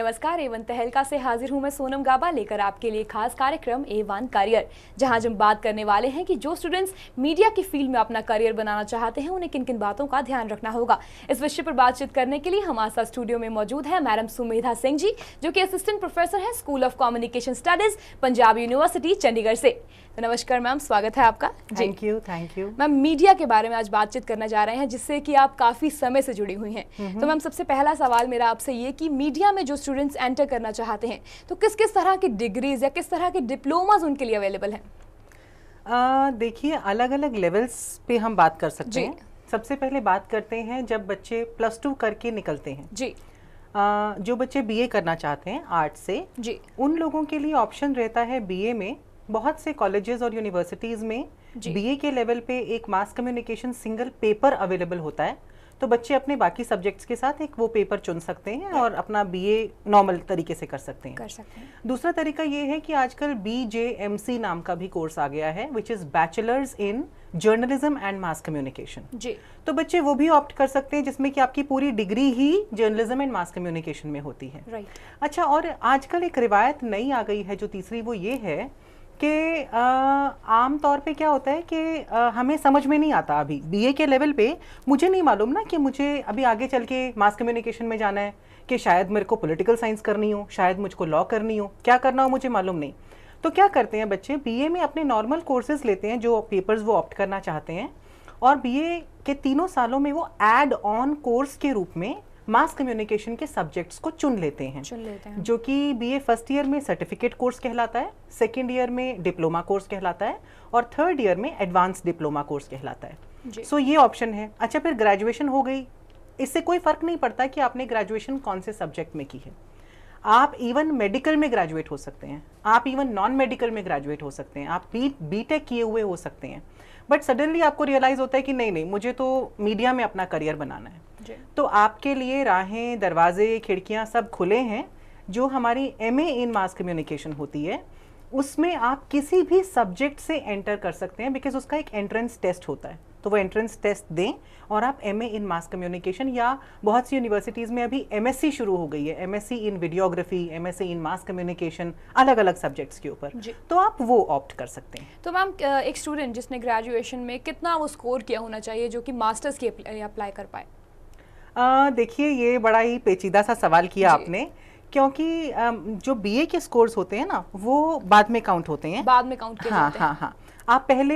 नमस्कार। A1 तहलका से हाजिर हूं मैं सोनम गाबा लेकर आपके लिए खास कार्यक्रम A1 करियर, जहां हम बात करने वाले हैं कि जो स्टूडेंट्स मीडिया की फील्ड में अपना करियर बनाना चाहते हैं उन्हें किन किन बातों का ध्यान रखना होगा। इस विषय पर बातचीत करने के लिए हमारे साथ स्टूडियो में मौजूद है मैडम सुमेधा सिंह जी, जो कि असिस्टेंट प्रोफेसर हैं school of communication studies, Punjab university Chandigarh से। तो नमस्कार मैम, स्वागत है आपका। थैंक यू मैम, मीडिया के बारे में आज बातचीत करने जा रहे हैं जिससे कि आप काफी समय से जुड़ी हुई हैं। तो मैम, सबसे पहला सवाल मेरा आपसे ये कि मीडिया में जो स्टूडेंट्स एंटर करना चाहते हैं तो किस किस तरह की डिग्रीज या किस तरह के डिप्लोमाज उनके लिए अवेलेबल हैं? देखिए, अलग अलग लेवल्स पे हम बात कर सकते हैं। सबसे पहले बात करते हैं जब बच्चे +2 करके निकलते हैं जी। जो बच्चे बीए करना चाहते हैं आर्ट से जी, उन लोगों के लिए ऑप्शन रहता है बीए में। बहुत से कॉलेजेस और यूनिवर्सिटीज़ में बीए के लेवल पे एक mass communication single paper available होता है, तो बच्चे अपने बाकी सब्जेक्ट्स के साथ एक वो पेपर चुन सकते हैं और अपना बीए नॉर्मल तरीके से कर सकते हैं। दूसरा तरीका ये है कि आजकल BJMC नाम का भी कोर्स आ गया है, which is bachelors in journalism and mass communication. जी। तो बच्चे वो भी ऑप्ट कर सकते हैं जिसमें कि आपकी पूरी degree he journalism and mass communication में होती है। राइट। अच्छा, और आजकल एक रिवायत नई आ गई है जो तीसरी, वो ये है कि आम तौर पे क्या होता है कि हमें समझ में नहीं आता अभी बीए के लेवल पे। मुझे नहीं मालूम ना कि मुझे अभी आगे चल के मास कम्युनिकेशन में जाना है, कि शायद मेरे को पॉलिटिकल साइंस करनी हो, शायद मुझको लॉ करनी हो, क्या करना हो मुझे मालूम नहीं। तो क्या करते हैं बच्चे, बीए में अपने नॉर्मल कोर्सेज लेते हैं जो पेपर्स वो ऑप्ट करना चाहते हैं, और बीए के 3 सालों में वो एड ऑन कोर्स के रूप में मास कम्युनिकेशन के सब्जेक्ट्स को चुन लेते हैं, जो कि बीए फर्स्ट ईयर में सर्टिफिकेट कोर्स कहलाता है, सेकेंड ईयर में डिप्लोमा कोर्स कहलाता है, और थर्ड ईयर में एडवांस डिप्लोमा कोर्स कहलाता है। सो ये ऑप्शन है। अच्छा, फिर ग्रेजुएशन हो गई। इससे कोई फर्क नहीं पड़ता कि आपने ग्रेजुएशन कौन से सब्जेक्ट में की है। आप इवन मेडिकल में ग्रेजुएट हो सकते हैं, आप इवन नॉन मेडिकल में ग्रेजुएट हो सकते हैं, आप बीटेक किए हुए हो सकते हैं, बट सडनली आपको रियलाइज होता है कि नहीं, मुझे तो मीडिया में अपना करियर बनाना है। तो आपके लिए राहें, दरवाजे, खिड़कियां सब खुले हैं। जो हमारी MA इन मास कम्युनिकेशन होती है उसमें आप किसी भी सब्जेक्ट से एंटर कर सकते हैं, बिकॉज उसका एक एंट्रेंस टेस्ट होता है। तो वो एंट्रेंस टेस्ट दें और आप MA इन मास कम्युनिकेशन, या बहुत सी यूनिवर्सिटीज़ में अभी MSc शुरू हो गई है, MSc इन वीडियोग्राफी, MSc इन मास कम्युनिकेशन, अलग अलग सब्जेक्ट्स के ऊपर, तो आप वो ऑप्ट कर सकते हैं। तो मैम, एक स्टूडेंट जिसने ग्रेजुएशन में कितना वो स्कोर किया होना चाहिए जो कि मास्टर्स की अप्लाई कर पाए? देखिए, ये बड़ा ही पेचीदा सा सवाल किया आपने, क्योंकि जो बीए के स्कोर्स होते हैं ना वो बाद में काउंट होते हैं। बाद में काउंट किए जाते हैं। हाँ। आप पहले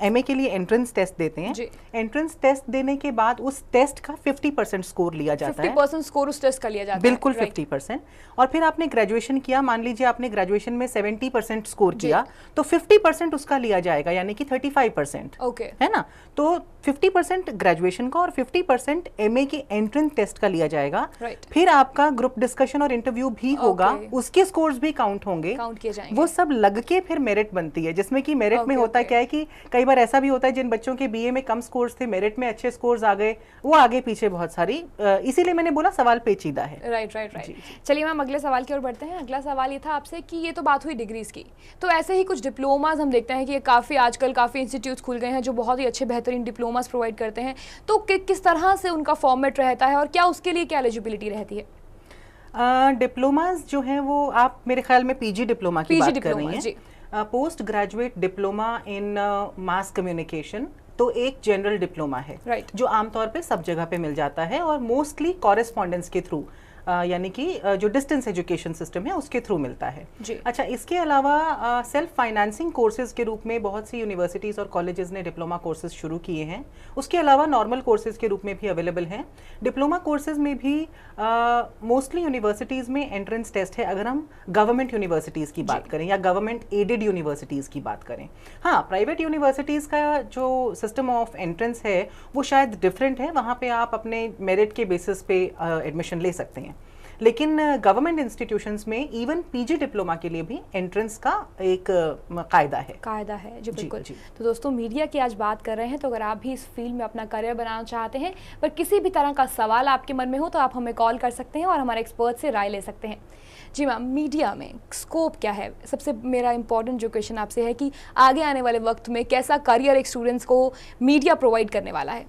MA के लिए एंट्रेंस टेस्ट देते हैं। एंट्रेंस टेस्ट देने के बाद उस टेस्ट का 50% स्कोर लिया जाता है। 50% स्कोर उस टेस्ट का लिया जाता है। बिल्कुल 50%। और फिर आपने ग्रेजुएशन किया, मान लीजिए आपने ग्रेजुएशन में 70% स्कोर किया, तो 50% उसका लिया जाएगा, यानी कि 35%। ओके, है ना। तो 50% ग्रेजुएशन का और 50% MA के एंट्रेंस टेस्ट का लिया जाएगा। फिर आपका ग्रुप डिस्कशन और इंटरव्यू भी होगा, उसके स्कोर्स भी काउंट होंगे, काउंट किए जाएंगे। वो सब लग के फिर मेरिट बनती है, जिसमें कि मेरिट में होता क्या है कि कई बार ऐसा भी होता है जिन बच्चों के बीए में कम स्कोर्स थे, मेरिट में अच्छे स्कोर्स आ गए, वो आगे पीछे बहुत सारी, इसीलिए मैंने बोला सवाल पेचीदा है। राइट। चलिए मैम, अगले सवाल की ओर बढ़ते हैं। अगला सवाल ये था आपसे कि ये तो बात हुई डिग्रीज की, तो ऐसे ही कुछ डिप्लोमाज हम देखते हैं कि काफ़ी आजकल काफ़ी इंस्टीट्यूट्स खुल गए हैं जो बहुत ही अच्छे बेहतरीन डिप्लोमाज प्रोवाइड करते हैं। तो किस तरह से उनका फॉर्मेट रहता है और क्या उसके लिए क्या एलिजिबिलिटी रहती है? डिप्लोमाज जो हैं वो, आप मेरे ख्याल में PG डिप्लोमा की बात कर रही हैं। Post graduate diploma in mass communication तो एक जनरल डिप्लोमा है, जो आमतौर पे सब जगह पे मिल जाता है और मोस्टली कॉरेस्पॉन्डेंस के थ्रू, यानी कि जो डिस्टेंस एजुकेशन सिस्टम है उसके थ्रू मिलता है। अच्छा, इसके अलावा सेल्फ फाइनेंसिंग कोर्सेज के रूप में बहुत सी यूनिवर्सिटीज़ और कॉलेजेस ने डिप्लोमा कोर्सेज शुरू किए हैं। उसके अलावा नॉर्मल कोर्सेज के रूप में भी अवेलेबल हैं। डिप्लोमा कोर्सेज में भी मोस्टली यूनिवर्सिटीज़ में एंट्रेंस टेस्ट है, अगर हम गवर्नमेंट यूनिवर्सिटीज़ की बात करें या गवर्नमेंट एडेड यूनिवर्सिटीज़ की बात करें। हाँ, प्राइवेट यूनिवर्सिटीज़ का जो सिस्टम ऑफ एंट्रेंस है वो शायद डिफरेंट है, वहाँ पे आप अपने मेरिट के बेसिस पे एडमिशन ले सकते हैं, लेकिन गवर्नमेंट इंस्टीट्यूशंस में इवन PG डिप्लोमा के लिए भी एंट्रेंस का एक कायदा है। जी बिल्कुल। तो दोस्तों, मीडिया की आज बात कर रहे हैं, तो अगर आप भी इस फील्ड में अपना करियर बनाना चाहते हैं पर किसी भी तरह का सवाल आपके मन में हो तो आप हमें कॉल कर सकते हैं और हमारे एक्सपर्ट से राय ले सकते हैं। जी मैम, मीडिया में स्कोप क्या है? सबसे मेरा इंपॉर्टेंट जो क्वेश्चन आपसे है कि आगे आने वाले वक्त में कैसा करियर एक स्टूडेंट्स को मीडिया प्रोवाइड करने वाला है?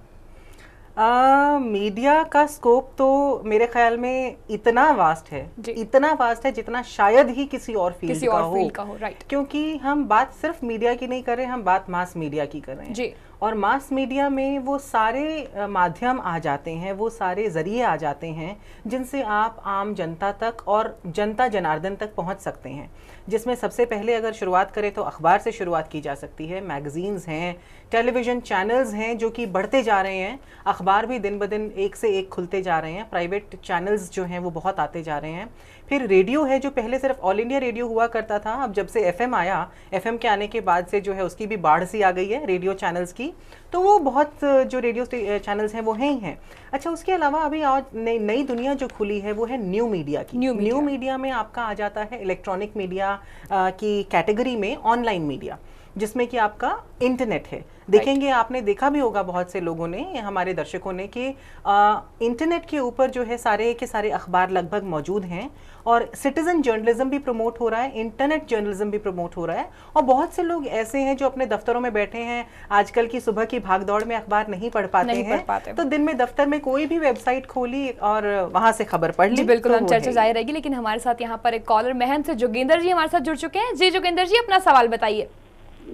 मीडिया का स्कोप तो मेरे ख्याल में इतना वास्ट है, इतना वास्ट है जितना शायद ही किसी और फील्ड का हो, राइट। क्योंकि हम बात सिर्फ मीडिया की नहीं कर रहे, हम बात मास मीडिया की कर रहे हैं जी। और मास मीडिया में वो सारे माध्यम आ जाते हैं, वो सारे जरिए आ जाते हैं जिनसे आप आम जनता तक और जनता जनार्दन तक पहुंच सकते हैं, जिसमें सबसे पहले अगर शुरुआत करें तो अखबार से शुरुआत की जा सकती है, मैगजीन्स हैं, टेलीविज़न चैनल्स हैं जो कि बढ़ते जा रहे हैं, अखबार भी दिन ब दिन एक से एक खुलते जा रहे हैं, प्राइवेट चैनल्स जो हैं वो बहुत आते जा रहे हैं, फिर रेडियो है जो पहले सिर्फ ऑल इंडिया रेडियो हुआ करता था, अब जब से एफएम आया, एफएम के आने के बाद से जो है उसकी भी बाढ़ सी आ गई है रेडियो चैनल्स की, तो वो बहुत जो रेडियो चैनल्स हैं वो हैं ही हैं। अच्छा, उसके अलावा अभी आज नई दुनिया जो खुली है वो है न्यू मीडिया की। न्यू मीडिया में आपका आ जाता है इलेक्ट्रॉनिक मीडिया की कैटेगरी में ऑनलाइन मीडिया, जिसमें कि आपका इंटरनेट है। देखेंगे, आपने देखा भी होगा बहुत से लोगों ने, हमारे दर्शकों ने, कि इंटरनेट के ऊपर जो है सारे के सारे अखबार लगभग मौजूद हैं और सिटीजन जर्नलिज्म भी प्रमोट हो रहा है, इंटरनेट जर्नलिज्म भी प्रमोट हो रहा है और बहुत से लोग ऐसे हैं जो अपने दफ्तरों में बैठे हैं, आजकल की सुबह की भागदौड़ में अखबार नहीं पढ़ पाते, तो दिन में दफ्तर में कोई भी वेबसाइट खोली और वहां से खबर पढ़ ली। बिल्कुल, हम चर्चा जारी रहेगी, लेकिन हमारे साथ यहाँ पर एक कॉलर महन से जोगिंदर जी हमारे साथ जुड़ चुके हैं। जी जोगिंदर जी, अपना सवाल बताइए।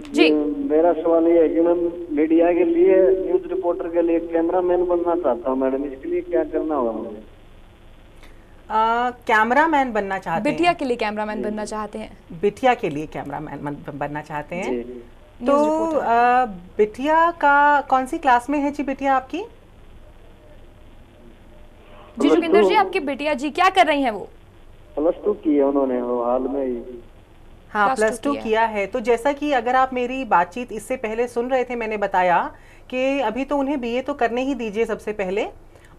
जी, मेरा सवाल ये है कि मैं मीडिया के लिए, न्यूज रिपोर्टर के लिए कैमरामैन बनना चाहता हूँ मैडम, इसके लिए क्या करना होगा मुझे? कैमरामैन बनना चाहते हैं? बिटिया के लिए कैमरामैन बनना चाहते हैं। बिटिया के लिए कैमरामैन बनना चाहते हैं, तो बिटिया का कौन सी क्लास में है जी बिटिया आपकी? जी जोगिंदर जी, आपकी बिटिया जी क्या कर रही हैं? वो +2 की है उन्होंने, वो हाल में ही। हाँ, +2 किया है। तो जैसा कि अगर आप मेरी बातचीत इससे पहले सुन रहे थे, मैंने बताया कि अभी तो उन्हें बीए तो करने ही दीजिए सबसे पहले,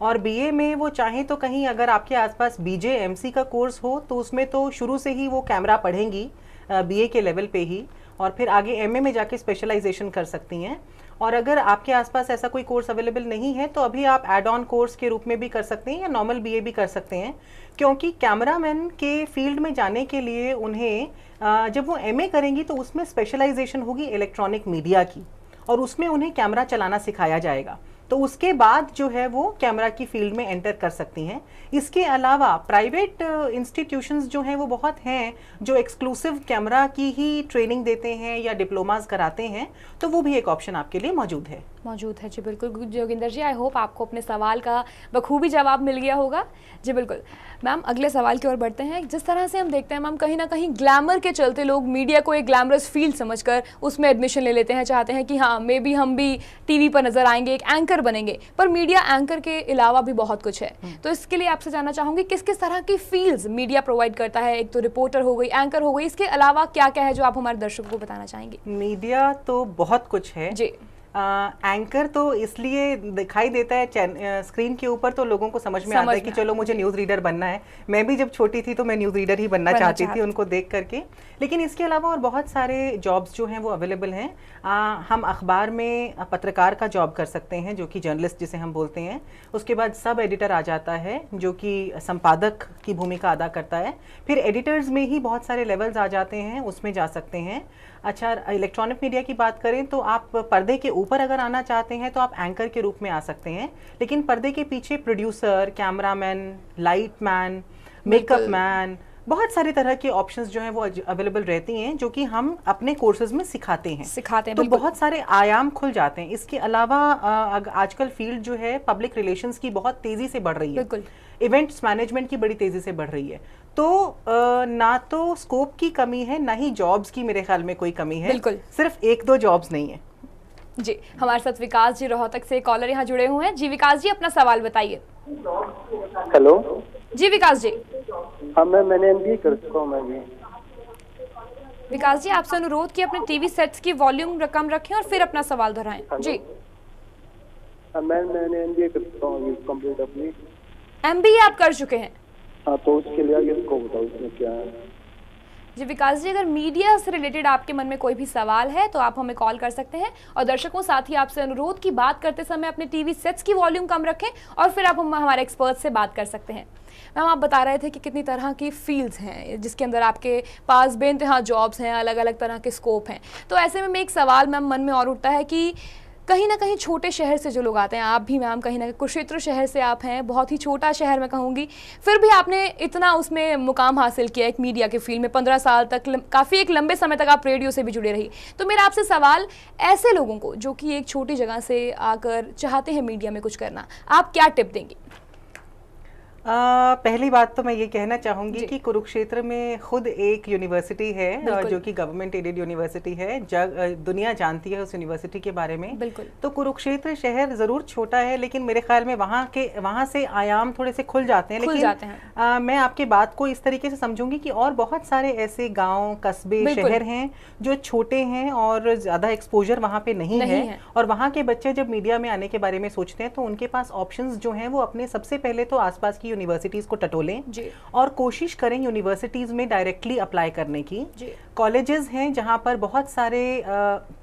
और बीए में वो चाहे तो कहीं अगर आपके आसपास बीजेएमसी का कोर्स हो तो उसमें तो शुरू से ही वो कैमरा पढ़ेंगी बीए के लेवल पे ही, और फिर आगे एमए में जाके स्पेशलाइजेशन कर सकती हैं। और अगर आपके आसपास ऐसा कोई कोर्स अवेलेबल नहीं है तो अभी आप एड ऑन कोर्स के रूप में भी कर सकते हैं या नॉर्मल बीए भी कर सकते हैं, क्योंकि कैमरामैन के फील्ड में जाने के लिए उन्हें जब वो एमए करेंगी तो उसमें स्पेशलाइजेशन होगी इलेक्ट्रॉनिक मीडिया की, और उसमें उन्हें कैमरा चलाना सिखाया जाएगा, तो उसके बाद जो है वो कैमरा की फील्ड में एंटर कर सकती हैं। इसके अलावा प्राइवेट इंस्टीट्यूशंस जो हैं वो बहुत हैं जो एक्सक्लूसिव कैमरा की ही ट्रेनिंग देते हैं या डिप्लोमास कराते हैं, तो वो भी एक ऑप्शन आपके लिए मौजूद है। जी बिल्कुल जोगिंदर जी, आई होप आपको अपने सवाल का बखूबी जवाब मिल गया होगा। जी बिल्कुल मैम, अगले सवाल की ओर बढ़ते हैं। जिस तरह से हम देखते हैं मैम, कहीं ना कहीं ग्लैमर के चलते लोग मीडिया को एक ग्लैमरस फील्ड समझकर उसमें एडमिशन ले लेते हैं, चाहते हैं कि हाँ मे बी हम भी टीवी पर नजर आएंगे, एक एंकर बनेंगे, पर मीडिया एंकर के अलावा भी बहुत कुछ है। तो इसके लिए आपसे जानना चाहूंगी किस किस तरह की फील्ड्स मीडिया प्रोवाइड करता है? एक तो रिपोर्टर हो गई, एंकर हो गई, इसके अलावा क्या क्या है जो आप हमारे दर्शकों को बताना चाहेंगे? मीडिया तो बहुत कुछ है जी। एंकर तो इसलिए दिखाई देता है स्क्रीन के ऊपर, तो लोगों को समझ में आता है कि चलो मुझे न्यूज़ रीडर बनना है। मैं भी जब छोटी थी तो मैं न्यूज़ रीडर ही बनना चाहती थी उनको देख करके, लेकिन इसके अलावा और बहुत सारे जॉब्स जो हैं वो अवेलेबल हैं। हम अखबार में पत्रकार का जॉब कर सकते हैं जो कि जर्नलिस्ट जिसे हम बोलते हैं, उसके बाद सब एडिटर आ जाता है जो कि संपादक की भूमिका अदा करता है, फिर एडिटर्स में ही बहुत सारे लेवल्स आ जाते हैं, उसमें जा सकते हैं। अच्छा, इलेक्ट्रॉनिक मीडिया की बात करें तो आप पर्दे के ऊपर अगर आना चाहते हैं तो आप एंकर के रूप में आ सकते हैं, लेकिन पर्दे के पीछे producer, cameraman, light man, makeup man, बहुत सारे तरह के ऑप्शंस जो हैं वो अवेलेबल रहती हैं जो कि हम अपने कोर्सेज में सिखाते हैं। तो बहुत सारे आयाम खुल जाते हैं। इसके अलावा आजकल फील्ड जो है पब्लिक रिलेशंस की बहुत तेजी से बढ़ रही है, इवेंट्स मैनेजमेंट की बड़ी तेजी से बढ़ रही है, तो ना तो स्कोप की कमी है ना ही जॉब्स की मेरे ख्याल में कोई कमी है, सिर्फ 1-2 जॉब्स नहीं है। जी, हमारे साथ विकास जी रोहतक से कॉलर यहाँ जुड़े हुए हैं। जी विकास जी, अपना सवाल बताइए। हेलो जी विकास जी। हाँ मैंने MBA कर चुका हूँ। मैं भी विकास जी, आपसे अनुरोध कि अपने टीवी सेट्स की वॉल्यूम कम रखें और फिर अपना सवाल दोहराएं। जी मैंने MBA कर चुका हूँ कंप्लीट अपनी। MBA आप कर चुके हैं? हाँ, तो उसके लिए आगे इसको बताओ इसमें क्या है। जी विकास जी, अगर मीडिया से रिलेटेड आपके मन में कोई भी सवाल है तो आप हमें कॉल कर सकते हैं, और दर्शकों साथ ही आपसे अनुरोध की बात करते समय अपने टीवी सेट्स की वॉल्यूम कम रखें और फिर आप हमारे एक्सपर्ट से बात कर सकते हैं। मैम, आप बता रहे थे कि कितनी तरह की फील्ड्स हैं जिसके अंदर आपके पास बेइंतहा जॉब्स हैं, अलग अलग तरह के स्कोप हैं, तो ऐसे में एक सवाल मैम मन में और उठता है कि कहीं ना कहीं छोटे शहर से जो लोग आते हैं, आप भी मैम कहीं ना कहीं कुरुक्षेत्र शहर से आप हैं, बहुत ही छोटा शहर मैं कहूँगी, फिर भी आपने इतना उसमें मुकाम हासिल किया एक मीडिया के फील्ड में, 15 साल तक, काफ़ी एक लंबे समय तक आप रेडियो से भी जुड़े रही। तो मेरा आपसे सवाल, ऐसे लोगों को जो कि एक छोटी जगह से आकर चाहते हैं मीडिया में कुछ करना, आप क्या टिप देंगी? पहली बात तो मैं ये कहना चाहूँगी कि कुरुक्षेत्र में खुद एक यूनिवर्सिटी है जो कि गवर्नमेंट एडेड यूनिवर्सिटी है। दुनिया जानती है उस यूनिवर्सिटी के बारे में। बिल्कुल। तो कुरुक्षेत्र शहर ज़रूर छोटा है, लेकिन मेरे ख्याल में वहाँ से आयाम थोड़े से खुल जाते हैं। लेकिन मैं आपकी बात को इस तरीके से समझूंगी कि और बहुत सारे ऐसे गाँव, कस्बे, शहर हैं जो छोटे हैं और ज़्यादा एक्सपोजर वहाँ पे नहीं है। और वहाँ के बच्चे जब मीडिया में आने के बारे में सोचते हैं तो उनके पास ऑप्शंस जो हैं वो अपने सबसे पहले तो आसपास की यूनिवर्सिटीज को टटोलें और कोशिश करें यूनिवर्सिटीज में डायरेक्टली अप्लाई करने की। कॉलेजेस हैं जहां पर बहुत सारे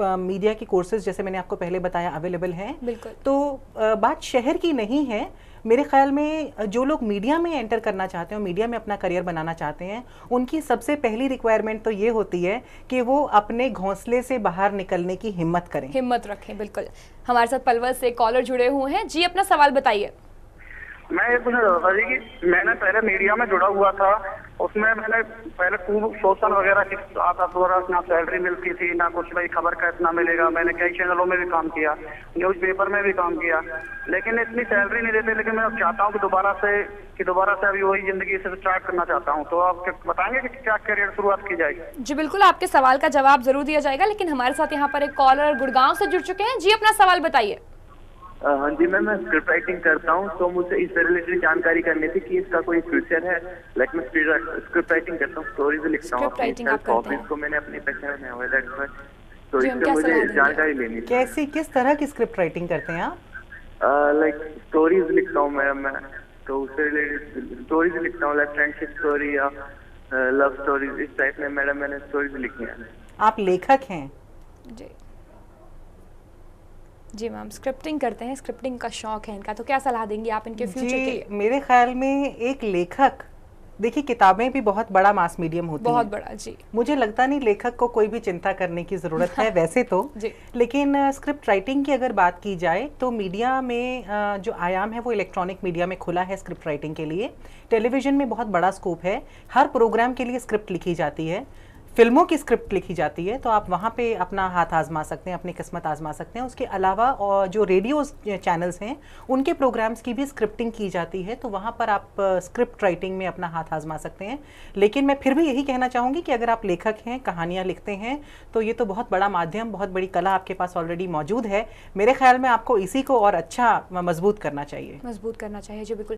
मीडिया की कोर्सेज, जैसे मैंने आपको पहले बताया, अवेलेबल हैं। तो बात शहर की नहीं है। मेरे ख्याल में जो लोग मीडिया में एंटर करना चाहते हैं, मीडिया में अपना करियर बनाना चाहते हैं, उनकी सबसे पहली रिक्वायरमेंट तो ये होती है कि वो अपने घोंसले से बाहर निकलने की हिम्मत करें, हिम्मत रखें। बिल्कुल। हमारे साथ पलवल से कॉलर जुड़े हुए हैं जी, अपना सवाल बताइए। मैं ये पूछना चाहता था जी कि मैंने पहले मीडिया में जुड़ा हुआ था, उसमें मैंने पहले खूब सोशल वगैरह की आता था, ना सैलरी मिलती थी ना कुछ, भाई खबर का इतना मिलेगा। मैंने कई चैनलों में भी काम किया, न्यूज़पेपर में भी काम किया, लेकिन इतनी सैलरी नहीं देते। लेकिन मैं अब चाहता हूँ कि दोबारा से अभी वही जिंदगी से स्टार्ट करना चाहता हूँ। तो आप बताएंगे कि क्या करियर शुरुआत की जाएगी? जी बिल्कुल, आपके सवाल का जवाब जरूर दिया जाएगा, लेकिन हमारे साथ यहाँ पर एक कॉलर गुड़गांव से जुड़ चुके हैं जी, अपना सवाल बताइए। हाँ जी मैम, मैं स्क्रिप्ट राइटिंग करता हूँ, तो मुझे इस रिलेटेड जानकारी करनी थी कि इसका कोई फ्यूचर है। लाइक मैं स्क्रिप्ट राइटिंग करता हूँ, स्टोरीज लिखता हूँ, हॉबीज को मैंने अपनी पहचान में हुआ, दैट्स व्हाई। तो इससे मुझे जानकारी लेनी थी। कैसी, किस तरह की स्क्रिप्ट राइटिंग करते हैं आप? लाइक स्टोरीज लिखता हूँ मैं, तो उससे रिलेटेड स्टोरीज लिखता हूँ, लाइक फ्रेंडशिप स्टोरी या लव स्टोरीज, इस टाइप में मैडम मैंने स्टोरीज लिखी हैं। आप लेखक हैं? जी मैम, स्क्रिप्टिंग करते हैं, स्क्रिप्टिंग का शौक है इनका, तो क्या सलाह देंगी आप इनके फ्यूचर के लिए? मेरे ख्याल में एक लेखक, देखिए किताबें भी बहुत बड़ा मास मीडियम होती हैं, बहुत बड़ा जी। मुझे लगता नहीं लेखक को कोई भी चिंता करने की ज़रूरत है वैसे तो। लेकिन स्क्रिप्ट राइटिंग की अगर बात की जाए तो मीडिया में जो आयाम है वो इलेक्ट्रॉनिक मीडिया में खुला है स्क्रिप्ट राइटिंग के लिए। टेलीविज़न में बहुत बड़ा स्कोप है, हर प्रोग्राम के लिए स्क्रिप्ट लिखी जाती है, फिल्मों की स्क्रिप्ट लिखी जाती है, तो आप वहाँ पे अपना हाथ आजमा सकते हैं, अपनी किस्मत आजमा सकते हैं। उसके अलावा और जो रेडियो चैनल्स हैं उनके प्रोग्राम्स की भी स्क्रिप्टिंग की जाती है, तो वहाँ पर आप स्क्रिप्ट राइटिंग में अपना हाथ आजमा सकते हैं। लेकिन मैं फिर भी यही कहना चाहूँगी कि अगर आप लेखक हैं, कहानियाँ लिखते हैं, तो ये तो बहुत बड़ा माध्यम, बहुत बड़ी कला आपके पास ऑलरेडी मौजूद है। मेरे ख्याल में आपको इसी को और अच्छा मजबूत करना चाहिए। जी बिल्कुल।